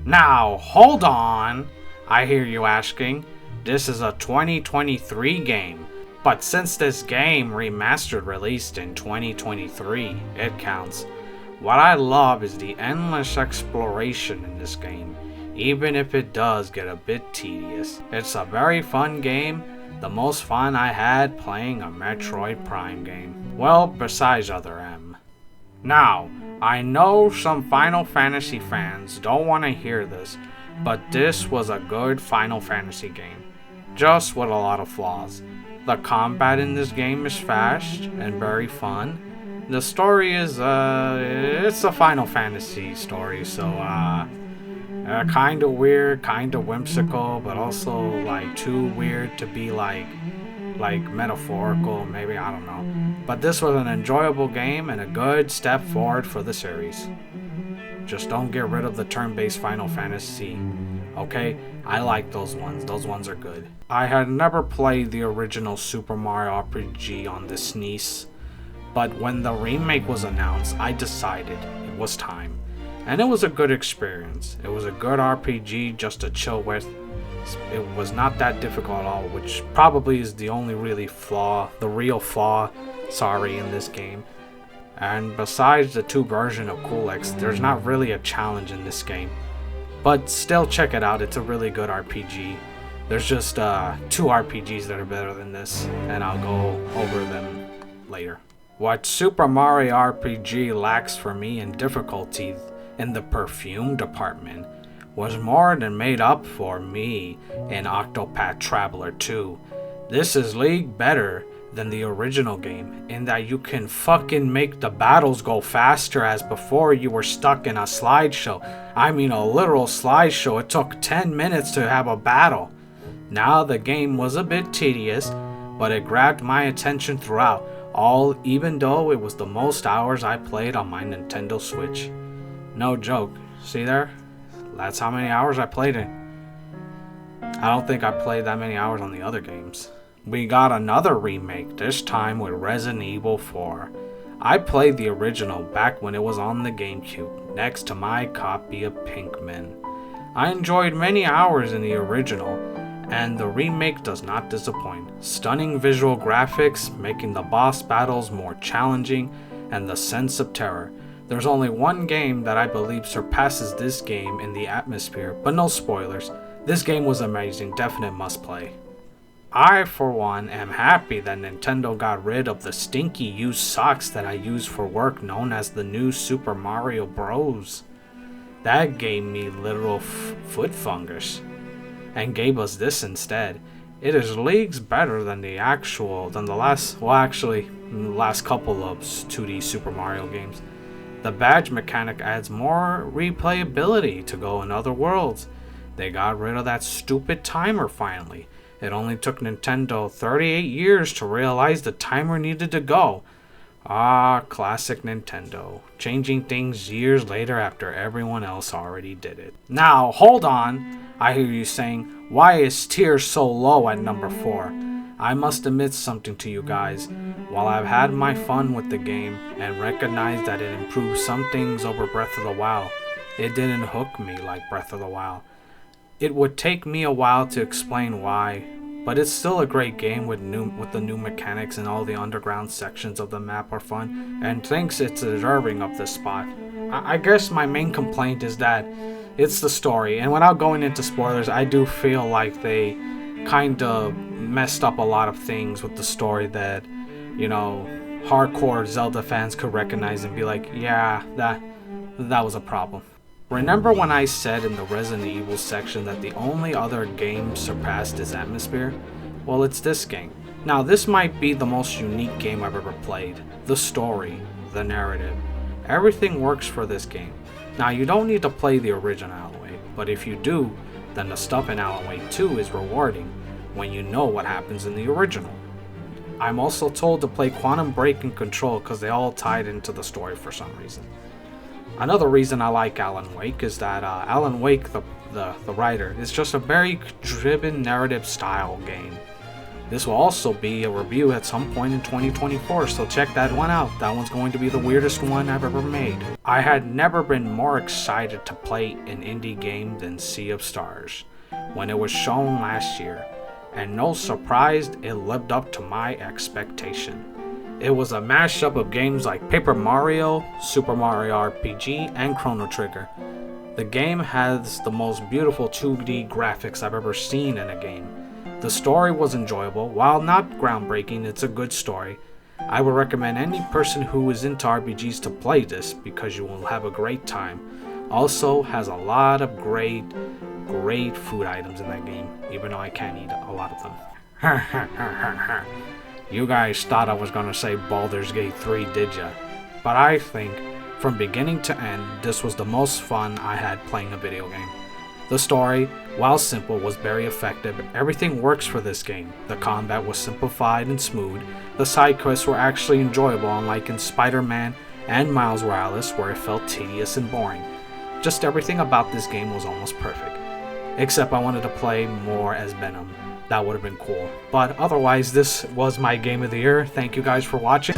Now, hold on, I hear you asking. This is a 2023 game, but since this game remastered released in 2023, it counts. What I love is the endless exploration in this game, even if it does get a bit tedious. It's a very fun game, the most fun I had playing a Metroid Prime game. Well, besides other M. Now, I know some Final Fantasy fans don't want to hear this, but this was a good Final Fantasy game, just with a lot of flaws. The combat in this game is fast and very fun. The story is, it's a Final Fantasy story, so, kinda weird, kinda whimsical, but also, like, too weird to be, like metaphorical, maybe, I don't know. But this was an enjoyable game and a good step forward for the series. Just don't get rid of the turn-based Final Fantasy, okay? I like those ones are good. I had never played the original Super Mario RPG on the SNES, but when the remake was announced, I decided it was time. And it was a good experience. It was a good RPG just to chill with. It was not that difficult at all, which probably is the only real flaw in this game. And besides the 2 versions of Cool X, there's not really a challenge in this game. But still check it out, it's a really good RPG. There's just 2 RPGs that are better than this, and I'll go over them later. What Super Mario RPG lacks for me in difficulty in the perfume department was more than made up for me in Octopath Traveler 2. This is league better than the original game in that you can fucking make the battles go faster, as before you were stuck in a slideshow. I mean a literal slideshow. It took 10 minutes to have a battle. Now the game was a bit tedious, but it grabbed my attention throughout, even though it was the most hours I played on my Nintendo Switch. No joke. See there? That's how many hours I played it. I don't think I played that many hours on the other games. We got another remake, this time with Resident Evil 4. I played the original back when it was on the GameCube, next to my copy of Pinkman. I enjoyed many hours in the original, and the remake does not disappoint. Stunning visual graphics, making the boss battles more challenging, and the sense of terror. There's only one game that I believe surpasses this game in the atmosphere, but no spoilers. This game was amazing, definite must play. I, for one, am happy that Nintendo got rid of the stinky used socks that I use for work known as the new Super Mario Bros. That gave me literal foot fungus, and gave us this instead. It is leagues better than the last couple of 2D Super Mario games. The badge mechanic adds more replayability to go in other worlds. They got rid of that stupid timer finally. It only took Nintendo 38 years to realize the timer needed to go. Ah, classic Nintendo. Changing things years later after everyone else already did it. Now, hold on. I hear you saying, why is tier so low at number 4? I must admit something to you guys. While I've had my fun with the game and recognized that it improved some things over Breath of the Wild, it didn't hook me like Breath of the Wild. It would take me a while to explain why, but it's still a great game with the new mechanics, and all the underground sections of the map are fun, and thinks it's deserving of this spot. I guess my main complaint is that it's the story, and without going into spoilers, I do feel like they kind of messed up a lot of things with the story that, hardcore Zelda fans could recognize and be like, yeah, that was a problem. Remember when I said in the Resident Evil section that the only other game surpassed its atmosphere? Well, it's this game. Now, this might be the most unique game I've ever played. The story, the narrative, everything works for this game. Now, you don't need to play the original Alan Wake, but if you do, then the stuff in Alan Wake 2 is rewarding when you know what happens in the original. I'm also told to play Quantum Break and Control because they all tied into the story for some reason. Another reason I like Alan Wake is that Alan Wake, the writer, is just a very driven narrative style game. This will also be a review at some point in 2024, so check that one out. That one's going to be the weirdest one I've ever made. I had never been more excited to play an indie game than Sea of Stars when it was shown last year, and no surprise, it lived up to my expectation. It was a mashup of games like Paper Mario, Super Mario RPG, and Chrono Trigger. The game has the most beautiful 2D graphics I've ever seen in a game. The story was enjoyable. While not groundbreaking, it's a good story. I would recommend any person who is into RPGs to play this because you will have a great time. Also has a lot of great food items in that game, even though I can't eat a lot of them. You guys thought I was gonna say Baldur's Gate 3, did ya? But I think, from beginning to end, this was the most fun I had playing a video game. The story, while simple, was very effective. Everything works for this game. The combat was simplified and smooth. The side quests were actually enjoyable, unlike in Spider-Man and Miles Morales, where it felt tedious and boring. Just everything about this game was almost perfect. Except I wanted to play more as Venom. That would have been cool. But otherwise, this was my game of the year. Thank you guys for watching.